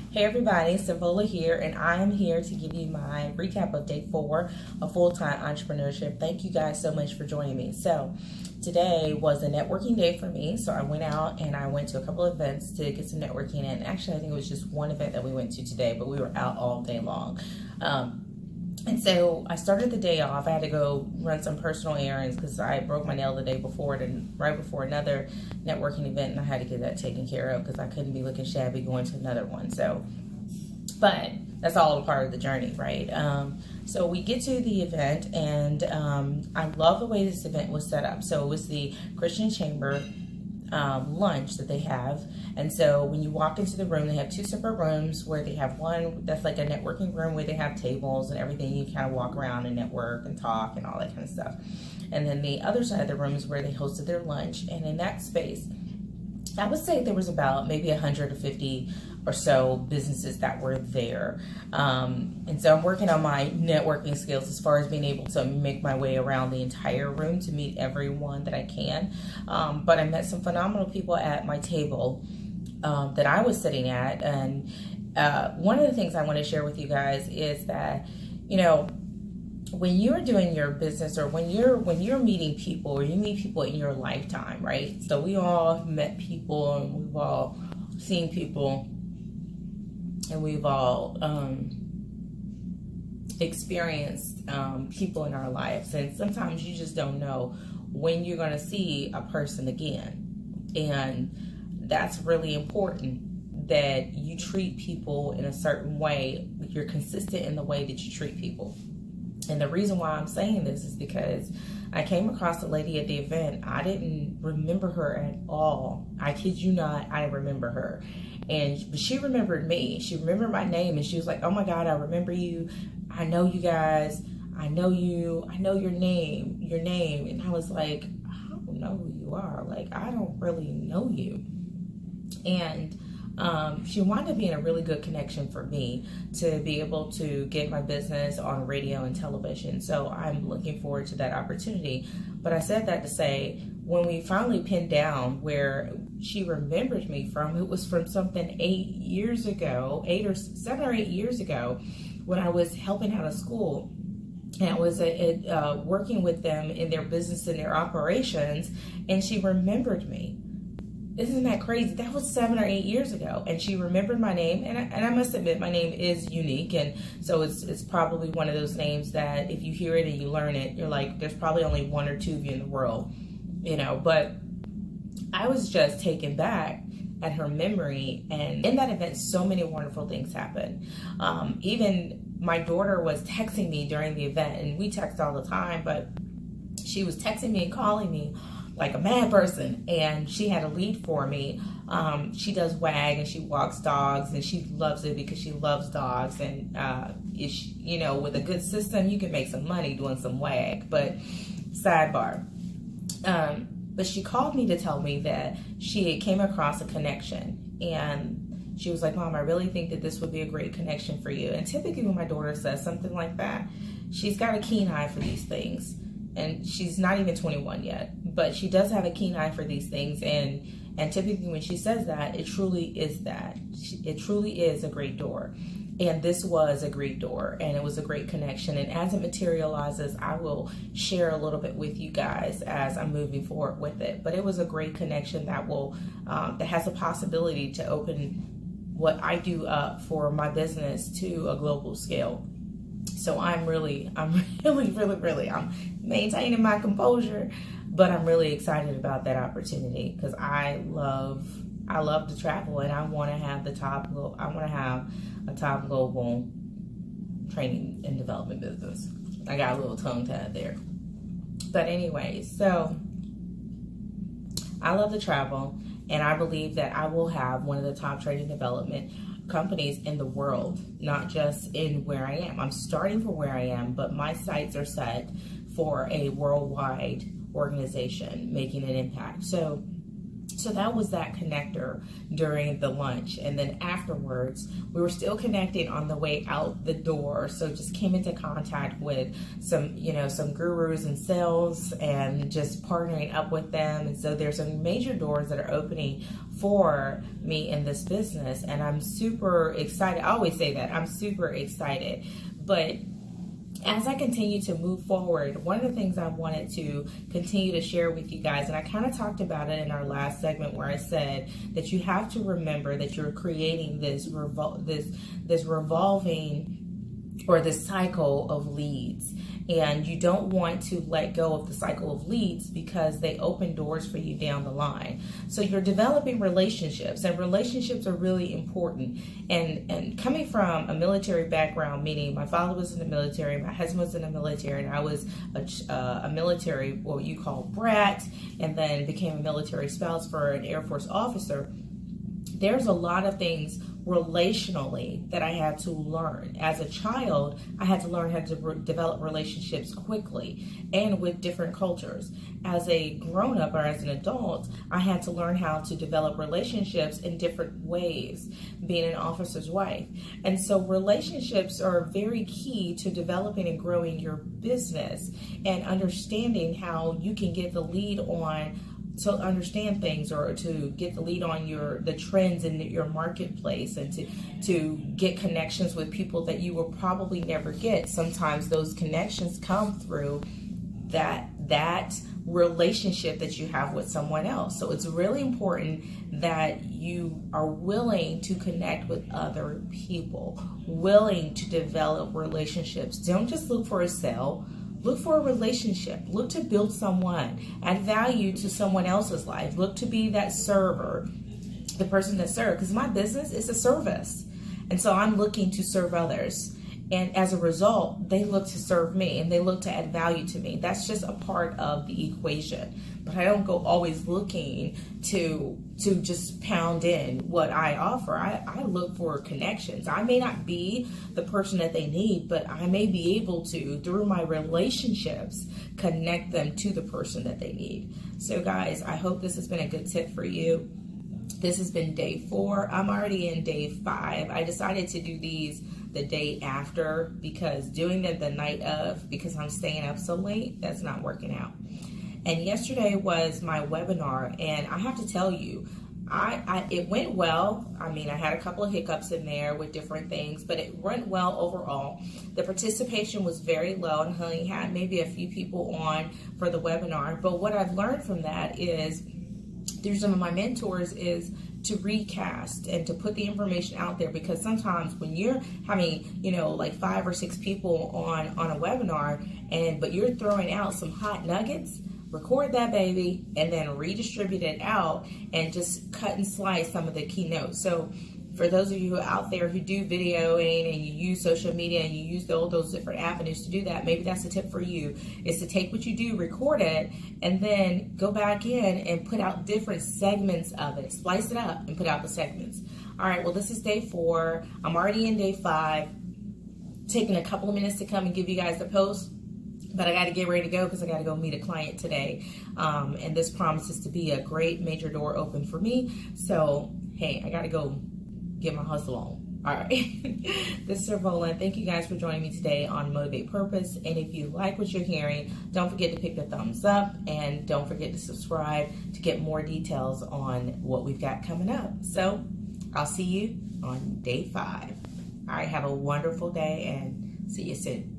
Hey everybody, Savola here, and I am here to give you my recap of day 4 of full-time entrepreneurship. Thank you guys so much for joining me. So today was a networking day for me, so I went out and I went to a couple of events to get some networking in. Actually, I think it was just one event that we went to today, but we were out all day long. And so I started the day off. I had to go run some personal errands because I broke my nail the day before and right before another networking event, and I had to get that taken care of because I couldn't be looking shabby going to another one. So, but that's all a part of the journey, right? So we get to the event, and I love the way this event was set up. So it was the Christian Chamber lunch that they have. And so when you walk into the room, they have 2 separate rooms where they have one that's like a networking room where they have tables and everything. You kind of walk around and network and talk and all that kind of stuff. And then the other side of the room is where they hosted their lunch. And in that space, I would say there was about maybe 150 or so businesses that were there. And so I'm working on my networking skills as far as being able to make my way around the entire room to meet everyone that I can. But I met some phenomenal people at my table that I was sitting at. And one of the things I want to share with you guys is that, you know, when you're doing your business or when you're meeting people or you meet people in your lifetime, right? So we all met people and we've all seen people and we've all experienced people in our lives. And sometimes you just don't know when you're going to see a person again. And that's really important, that you treat people in a certain way. You're consistent in the way that you treat people. And the reason why I'm saying this is because I came across a lady at the event. I didn't remember her at all. I kid you not, I remember her. But she remembered me. She remembered my name, and she was like, "Oh my God, I remember you. I know you guys. I know you. I know your name. And I was like, "I don't know who you are. Like, I don't really know you." And she wound up being a really good connection for me to be able to get my business on radio and television. So I'm looking forward to that opportunity. But I said that to say, when we finally pinned down where she remembered me from, it was from something 7 or 8 years ago when I was helping out a school. And I was working with them in their business and their operations, and she remembered me. Isn't that crazy? That was 7 or 8 years ago, and she remembered my name. And I must admit, my name is unique, and so it's probably one of those names that if you hear it and you learn it, you're like, there's probably only 1 or 2 of you in the world, you know. But I was just taken back at her memory, and in that event, so many wonderful things happened. Even my daughter was texting me during the event, and we text all the time, but she was texting me and calling me like a mad person, and she had a lead for me. She does WAG, and she walks dogs, and she loves it because she loves dogs. And you know, with a good system, you can make some money doing some WAG. But sidebar. But she called me to tell me that she came across a connection, and she was like, "Mom, I really think that this would be a great connection for you." And typically when my daughter says something like that, she's got a keen eye for these things. And she's not even 21 yet, but she does have a keen eye for these things. And typically when she says that, it truly is that. It truly is a great door. And this was a great door, and it was a great connection. And as it materializes, I will share a little bit with you guys as I'm moving forward with it. But it was a great connection that that has a possibility to open what I do up for my business to a global scale. So I'm maintaining my composure, but I'm really excited about that opportunity because I love to travel, and I want to have a top global training and development business. I got a little tongue tied there. But anyway, so I love to travel, and I believe that I will have one of the top training development companies in the world, not just in where I am. I'm starting from where I am, but my sights are set for a worldwide organization making an impact. So So that was that connector during the lunch. And then afterwards, we were still connecting on the way out the door. So just came into contact with some gurus in sales and just partnering up with them. And so there's some major doors that are opening for me in this business. And I'm super excited. I always say that. I'm super excited. But as I continue to move forward, one of the things I wanted to continue to share with you guys, and I kind of talked about it in our last segment where I said that you have to remember that you're creating this revolving or this cycle of leads, and you don't want to let go of the cycle of leads because they open doors for you down the line. So you're developing relationships, and relationships are really important. And coming from a military background, meaning my father was in the military, my husband was in the military, and I was a military, what you call brat, and then became a military spouse for an Air Force officer. There's a lot of things relationally that I had to learn. As a child, I had to learn how to develop relationships quickly and with different cultures. As a grown-up or as an adult, I had to learn how to develop relationships in different ways, being an officer's wife. And so relationships are very key to developing and growing your business and understanding how you can get the lead on to understand things, or to get the lead on the trends in your marketplace, and to get connections with people that you will probably never get. Sometimes those connections come through that relationship that you have with someone else. So it's really important that you are willing to connect with other people, willing to develop relationships. Don't just look for a sale. Look for a relationship. Look to build someone, add value to someone else's life. Look to be that server, the person that serves. Because my business is a service. And so I'm looking to serve others. And as a result, they look to serve me and they look to add value to me. That's just a part of the equation. But I don't go always looking to just pound in what I offer. I look for connections. I may not be the person that they need, but I may be able to, through my relationships, connect them to the person that they need. So guys, I hope this has been a good tip for you. This has been day 4. I'm already in day 5. I decided to do these the day after because doing them the night of, because I'm staying up so late, that's not working out. And yesterday was my webinar, and I have to tell you, it went well. I mean, I had a couple of hiccups in there with different things, but it went well overall. The participation was very low, and I only had maybe a few people on for the webinar. But what I've learned from that is, through some of my mentors, is to recast and to put the information out there, because sometimes when you're having, like 5 or 6 people on a webinar, but you're throwing out some hot nuggets, record that baby and then redistribute it out and just cut and slice some of the keynotes. So for those of you who are out there who do videoing and you use social media and you use all those different avenues to do that, maybe that's a tip for you, is to take what you do, record it, and then go back in and put out different segments of it. Slice it up and put out the segments. All right, well, this is day 4. I'm already in day 5. Taking a couple of minutes to come and give you guys the post, but I got to get ready to go because I got to go meet a client today. And this promises to be a great major door open for me. So, hey, I got to go get my hustle on. All right. This is Servola. Thank you guys for joining me today on Motivate Purpose. And if you like what you're hearing, don't forget to pick the thumbs up and don't forget to subscribe to get more details on what we've got coming up. So I'll see you on day 5. All right. Have a wonderful day and see you soon.